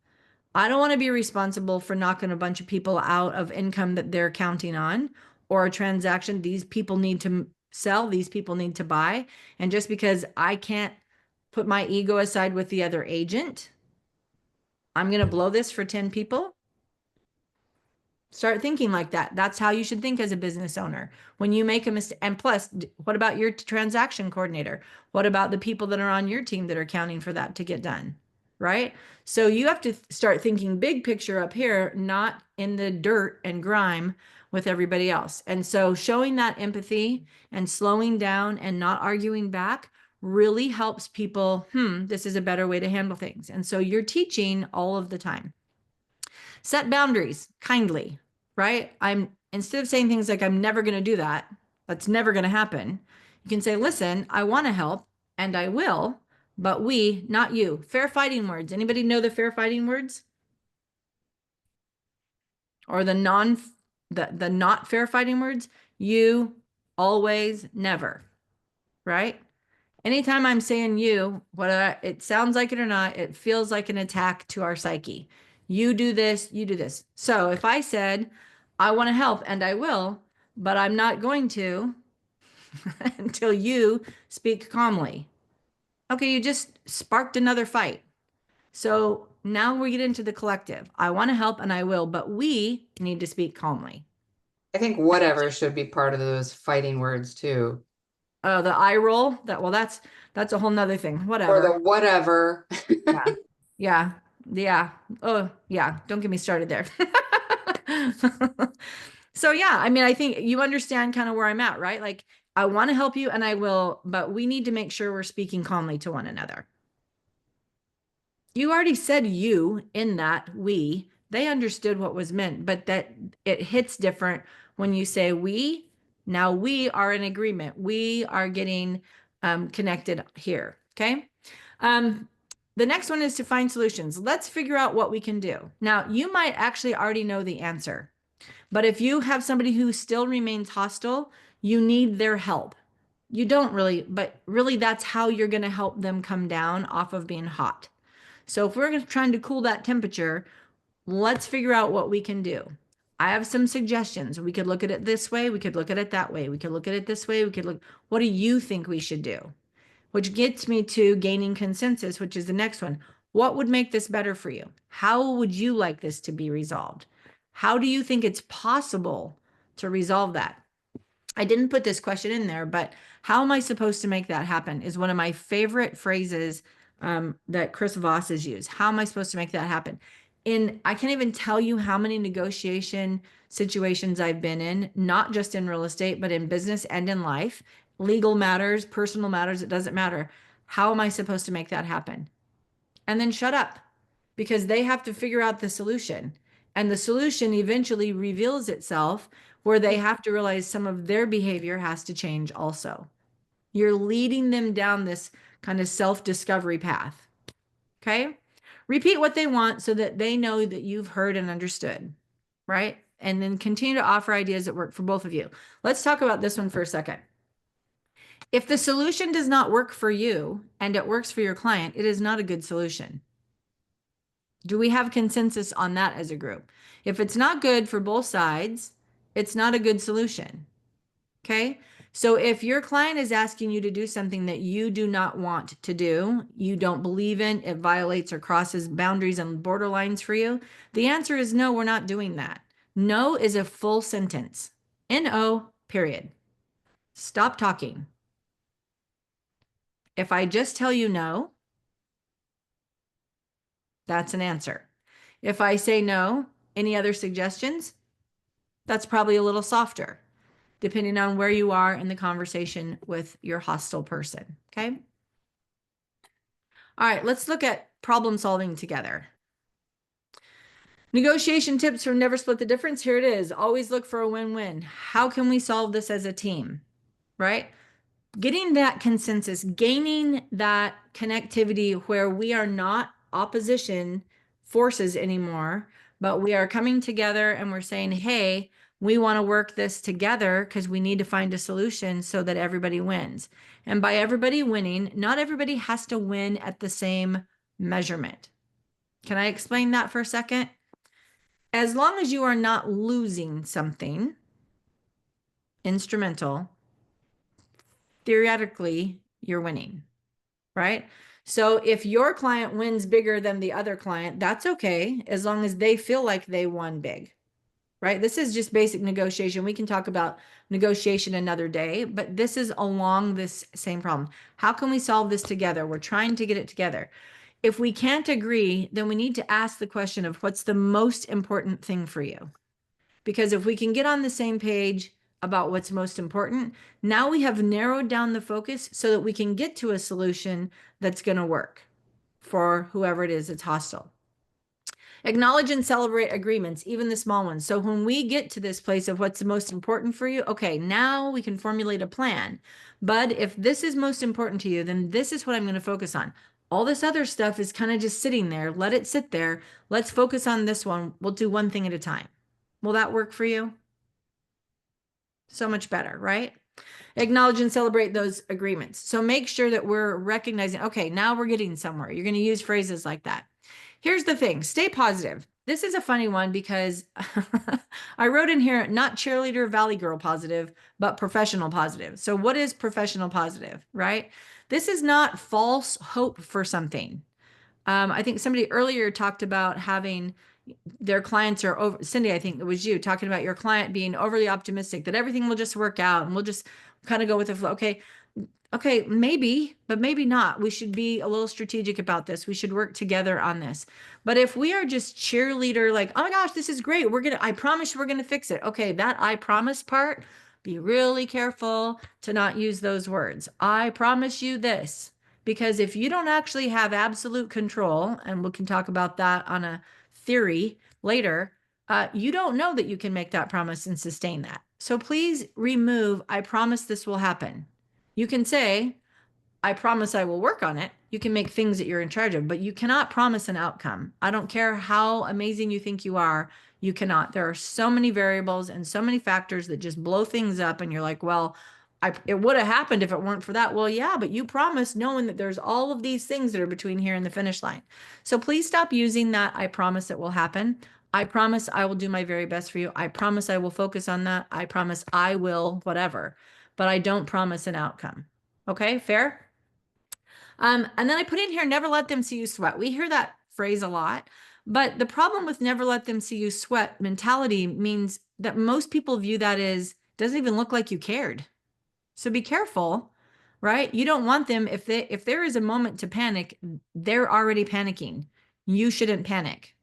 I don't want to be responsible for knocking a bunch of people out of income that they're counting on, or a transaction these people need to sell, these people need to buy. And just because I can't put my ego aside with the other agent, I'm going to blow this for 10 people. Start thinking like that. That's how you should think as a business owner. When you make a mistake, and plus, what about your transaction coordinator? What about the people that are on your team that are counting for that to get done? Right? So you have to start thinking big picture up here, not in the dirt and grime with everybody else. And so showing that empathy and slowing down and not arguing back really helps people, this is a better way to handle things. And so you're teaching all of the time. Set boundaries kindly, right? Instead of saying things like, I'm never going to do that, that's never going to happen. You can say, listen, I want to help and I will, but we, not you. Fair fighting words. Anybody know the fair fighting words? Or the not fair fighting words? You, always, never, right? Anytime I'm saying you, whether it sounds like it or not, it feels like an attack to our psyche. You do this, you do this. So if I said, I want to help and I will, but I'm not going to until you speak calmly. Okay, you just sparked another fight. So now we get into the collective. I want to help and I will, but we need to speak calmly. I think whatever should be part of those fighting words too. The eye roll, that's a whole nother thing. Or Whatever. the whatever. Yeah. Yeah. Oh, yeah. Don't get me started there. So yeah, I mean, I think you understand kind of where I'm at, right? Like, I want to help you and I will, but we need to make sure we're speaking calmly to one another. You already said you in that we, they understood what was meant, but that it hits different when you say we. Now we are in agreement. We are getting connected here. Okay. The next one is to find solutions. Let's figure out what we can do. Now, you might actually already know the answer, but if you have somebody who still remains hostile, you need their help. You don't really, but really that's how you're going to help them come down off of being hot. So if we're trying to cool that temperature, let's figure out what we can do. I have some suggestions. We could look at it this way. We could look at it that way. We could look at it this way. We could look, what do you think we should do? Which gets me to gaining consensus, which is the next one. What would make this better for you? How would you like this to be resolved? How do you think it's possible to resolve that? I didn't put this question in there, but how am I supposed to make that happen is one of my favorite phrases that Chris Voss has used. How am I supposed to make that happen? I can't even tell you how many negotiation situations I've been in, not just in real estate, but in business and in life, legal matters, personal matters, it doesn't matter. How am I supposed to make that happen? And then shut up, because they have to figure out the solution. And the solution eventually reveals itself where they have to realize some of their behavior has to change also. You're leading them down this kind of self-discovery path. Okay? Repeat what they want so that they know that you've heard and understood, right? And then continue to offer ideas that work for both of you. Let's talk about this one for a second. If the solution does not work for you and it works for your client, it is not a good solution. Do we have consensus on that as a group? If it's not good for both sides, it's not a good solution. Okay? So if your client is asking you to do something that you do not want to do, you don't believe in, it violates or crosses boundaries and borderlines for you, the answer is no, we're not doing that. No is a full sentence. N-O, period. Stop talking. If I just tell you no, that's an answer. If I say no, any other suggestions? That's probably a little softer, depending on where you are in the conversation with your hostile person. Okay. All right, let's look at problem solving together. Negotiation tips for never split the difference. Here it is. Always look for a win-win. How can we solve this as a team? Right? Getting that consensus, gaining that connectivity where we are not opposition forces anymore, but we are coming together and we're saying, hey, we want to work this together because we need to find a solution so that everybody wins. And by everybody winning, not everybody has to win at the same measurement. Can I explain that for a second? As long as you are not losing something instrumental, theoretically, you're winning, right? So if your client wins bigger than the other client, that's okay, as long as they feel like they won big, right? This is just basic negotiation. We can talk about negotiation another day, but this is along this same problem. How can we solve this together? We're trying to get it together. If we can't agree, then we need to ask the question of what's the most important thing for you? Because if we can get on the same page about what's most important, now we have narrowed down the focus so that we can get to a solution that's going to work for whoever it is that's hostile. Acknowledge and celebrate agreements, even the small ones. So when we get to this place of what's the most important for you, okay, now we can formulate a plan. But if this is most important to you, then this is what I'm going to focus on. All this other stuff is kind of just sitting there. Let it sit there. Let's focus on this one. We'll do one thing at a time. Will that work for you? So much better, right? Acknowledge and celebrate those agreements. So make sure that we're recognizing, okay, now we're getting somewhere. You're going to use phrases like that. Here's the thing, stay positive. This is a funny one because I wrote in here, not cheerleader, valley girl positive, but professional positive. So what is professional positive, right? This is not false hope for something. I think somebody earlier talked about having their clients are over. Cindy, I think it was you talking about your client being overly optimistic that everything will just work out and we'll just kind of go with the flow. Okay, maybe, but maybe not. We should be a little strategic about this. We should work together on this. But if we are just cheerleader, like, oh my gosh, this is great. I promise we're gonna fix it. Okay, that I promise part, be really careful to not use those words. I promise you this. Because if you don't actually have absolute control, and we can talk about that on a theory later, you don't know that you can make that promise and sustain that. So please remove, I promise this will happen. You can say, I promise I will work on it. You can make things that you're in charge of, but you cannot promise an outcome. I don't care how amazing you think you are, you cannot. There are so many variables and so many factors that just blow things up, and you're like, well, it would have happened if it weren't for that. Well, yeah, but you promised knowing that there's all of these things that are between here and the finish line. So please stop using that. I promise it will happen. I promise I will do my very best for you. I promise I will focus on that. I promise I will, whatever, but I don't promise an outcome. Okay, fair? And then I put in here, never let them see you sweat. We hear that phrase a lot, but the problem with never let them see you sweat mentality means that most people view that as, doesn't even look like you cared. So be careful, right? You don't want them, if there is a moment to panic, they're already panicking. You shouldn't panic.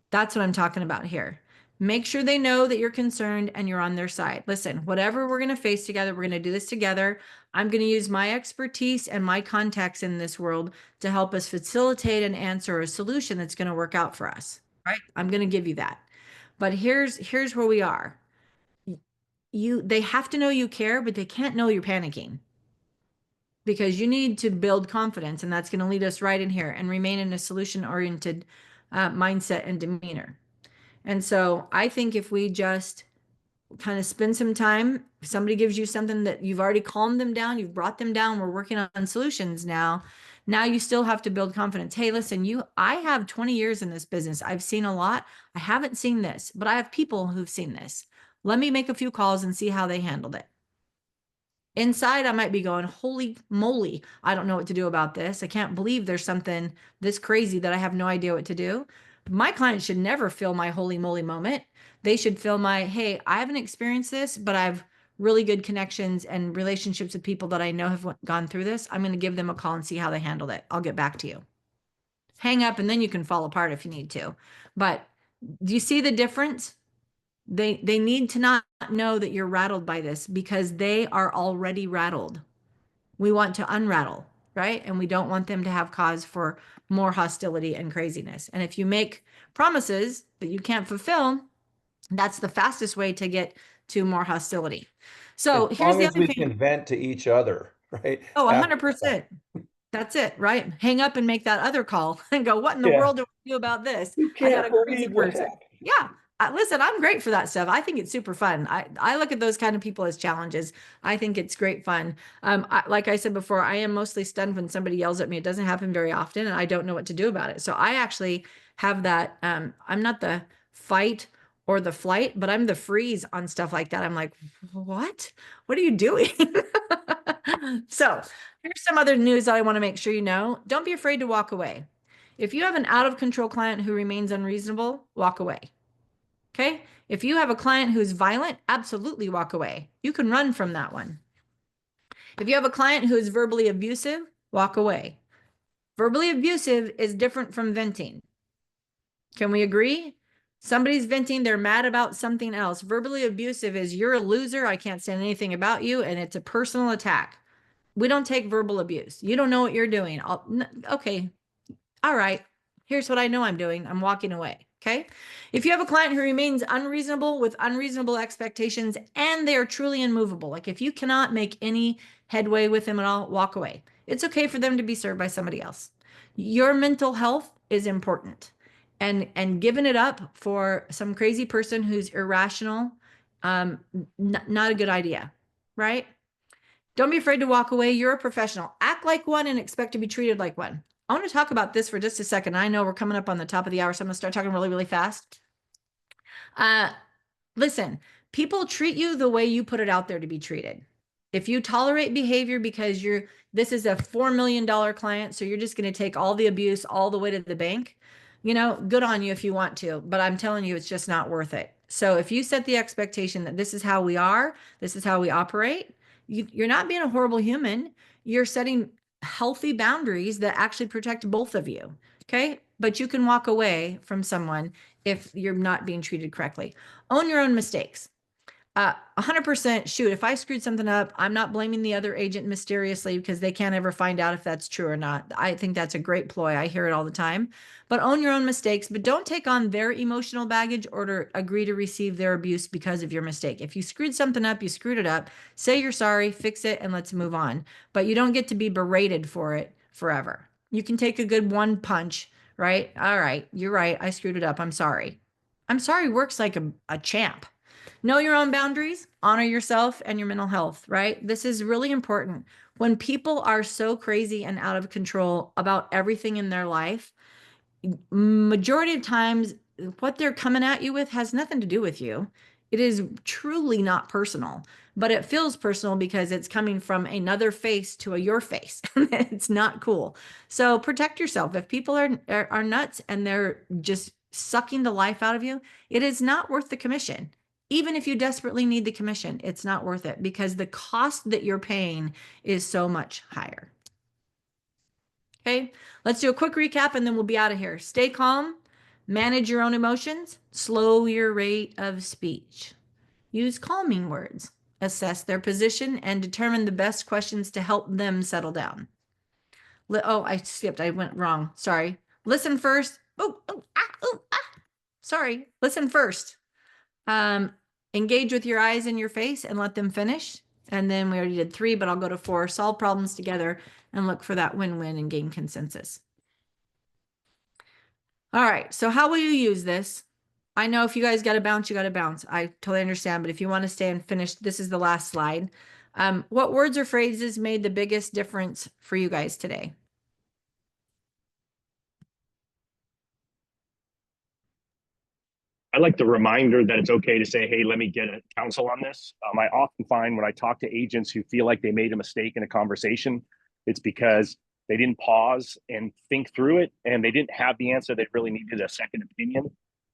That's what I'm talking about here. Make sure they know that you're concerned and you're on their side. Listen, whatever we're going to face together, we're going to do this together. I'm going to use my expertise and my contacts in this world to help us facilitate and answer a solution that's going to work out for us, right? I'm going to give you that. But here's where we are. They have to know you care, but they can't know you're panicking, because you need to build confidence, and that's going to lead us right in here, and remain in a solution-oriented mindset and demeanor. And so I think if we just kind of spend some time, if somebody gives you something that you've already calmed them down, you've brought them down, we're working on solutions now. Now you still have to build confidence. Hey, listen, I have 20 years in this business. I've seen a lot. I haven't seen this, but I have people who've seen this. Let me make a few calls and see how they handled it. Inside, I might be going, holy moly, I don't know what to do about this. I can't believe there's something this crazy that I have no idea what to do. My clients should never feel my holy moly moment. They should feel my, hey, I haven't experienced this, but I've really good connections and relationships with people that I know have gone through this. I'm going to give them a call and see how they handled it. I'll get back to you. hang up and then you can fall apart if you need to. But do you see the difference? They need to not know that you're rattled by this because they are already rattled. We want to unrattle, right? And we don't want them to have cause for more hostility and craziness. And if you make promises that you can't fulfill, that's the fastest way to get to more hostility. So As here's long the as other we thing. can vent to each other, right? Oh, After 100%. That's it, right? Hang up and make that other call and go, what in the Yeah. world do I do about this? You I got can't a crazy believe what person. happened. Yeah. Listen, I'm great for that stuff. I think it's super fun. I look at those kind of people as challenges. I think it's great fun. Like I said before, I am mostly stunned when somebody yells at me. It doesn't happen very often, and I don't know what to do about it. So I actually have that. I'm not the fight or the flight, but I'm the freeze on stuff like that. I'm like, what? What are you doing? So here's some other news that I want to make sure you know. Don't be afraid to walk away. If you have an out of control client who remains unreasonable, walk away. Okay. If you have a client who's violent, absolutely walk away. You can run from that one. If you have a client who is verbally abusive, walk away. Verbally abusive is different from venting. Can we agree? Somebody's venting, they're mad about something else. Verbally abusive is you're a loser, I can't stand anything about you, and it's a personal attack. We don't take verbal abuse. You don't know what you're doing. Okay. All right. Here's what I know I'm doing. I'm walking away. Okay. If you have a client who remains unreasonable with unreasonable expectations and they are truly immovable, like if you cannot make any headway with them at all, walk away. It's okay for them to be served by somebody else. Your mental health is important. And giving it up for some crazy person who's irrational, not a good idea, right? Don't be afraid to walk away. You're a professional. Act like one and expect to be treated like one. I want to talk about this for just a second. I know we're coming up on the top of the hour, so I'm going to start talking really, really fast. Listen, people treat you the way you put it out there to be treated. If you tolerate behavior because this is a $4 million client, so you're just going to take all the abuse all the way to the bank, good on you if you want to, but I'm telling you, it's just not worth it. So if you set the expectation that this is how we are, this is how we operate, you're not being a horrible human. You're setting healthy boundaries that actually protect both of you. Okay. But you can walk away from someone if you're not being treated correctly. Own your own mistakes. 100% shoot. If I screwed something up, I'm not blaming the other agent mysteriously because they can't ever find out if that's true or not. I think that's a great ploy. I hear it all the time. But own your own mistakes, but don't take on their emotional baggage or to agree to receive their abuse because of your mistake. If you screwed something up, you screwed it up. Say you're sorry, fix it, and let's move on. But you don't get to be berated for it forever. You can take a good one punch, right? All right, you're right. I screwed it up. I'm sorry. I'm sorry works like a champ. Know your own boundaries, honor yourself and your mental health, right? This is really important. When people are so crazy and out of control about everything in their life, majority of times what they're coming at you with has nothing to do with you. It is truly not personal, but it feels personal because it's coming from another face to your face. It's not cool. So protect yourself. If people are nuts and they're just sucking the life out of you, it is not worth the commission. Even if you desperately need the commission, it's not worth it because the cost that you're paying is so much higher. Okay, let's do a quick recap and then we'll be out of here. Stay calm, manage your own emotions, slow your rate of speech. Use calming words, assess their position, and determine the best questions to help them settle down. Oh, I skipped. I went wrong. Sorry. Listen first. Sorry. Listen first. Engage with your eyes and your face and let them finish. And then we already did 3, but I'll go to 4. Solve problems together and look for that win-win and gain consensus. All right. So how will you use this? I know if you guys got to bounce, you got to bounce. I totally understand. But if you want to stay and finish, this is the last slide. What words or phrases made the biggest difference for you guys today? I like the reminder that it's okay to say, hey, let me get a counsel on this. I often find when I talk to agents who feel like they made a mistake in a conversation, it's because they didn't pause and think through it and they didn't have the answer. They really needed a second opinion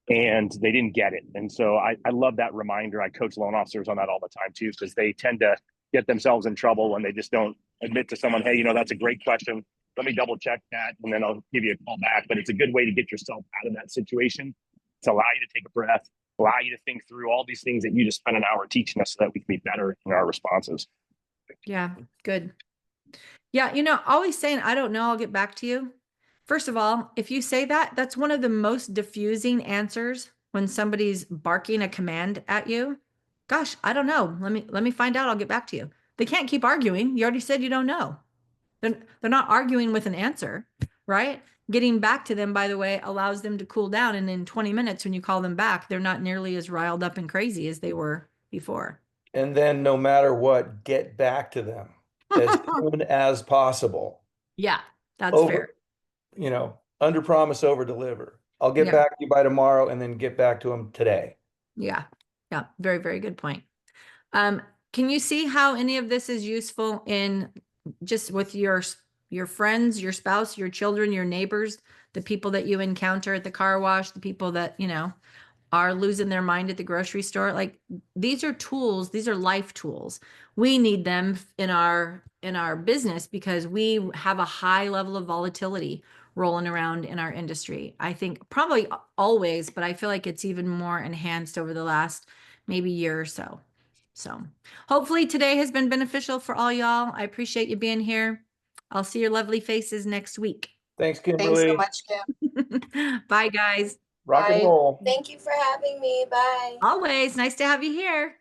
and they didn't get it. And so I love that reminder. I coach loan officers on that all the time too, because they tend to get themselves in trouble when they just don't admit to someone, hey, that's a great question. let me double check that, and then I'll give you a call back. But it's a good way to get yourself out of that situation. To allow you to take a breath, allow you to think through all these things that you just spent an hour teaching us so that we can be better in our responses. Yeah, good. Yeah, always saying, I don't know, I'll get back to you. First of all, if you say that, that's one of the most diffusing answers when somebody's barking a command at you. Gosh, I don't know. Let me find out. I'll get back to you. They can't keep arguing. You already said you don't know. They're not arguing with an answer, right? Getting back to them, by the way, allows them to cool down. And in 20 minutes, when you call them back, they're not nearly as riled up and crazy as they were before. And then no matter what, get back to them as soon as possible. Yeah, that's fair. Under promise, over deliver. I'll get Yeah. back to you by tomorrow, and then get back to them today. Yeah. Yeah. Very, very good point. Can you see how any of this is useful in just with your friends, your spouse, your children, your neighbors, the people that you encounter at the car wash, the people that, are losing their mind at the grocery store? Like, these are tools, these are life tools. We need them in our business because we have a high level of volatility rolling around in our industry. I think probably always, but I feel like it's even more enhanced over the last maybe year or so. So hopefully today has been beneficial for all y'all. I appreciate you being here. I'll see your lovely faces next week. Thanks, Thanks Kimberly. so much, Kim. Bye, guys. Rock and Bye. roll. Thank you for having me. Bye. Always nice to have you here.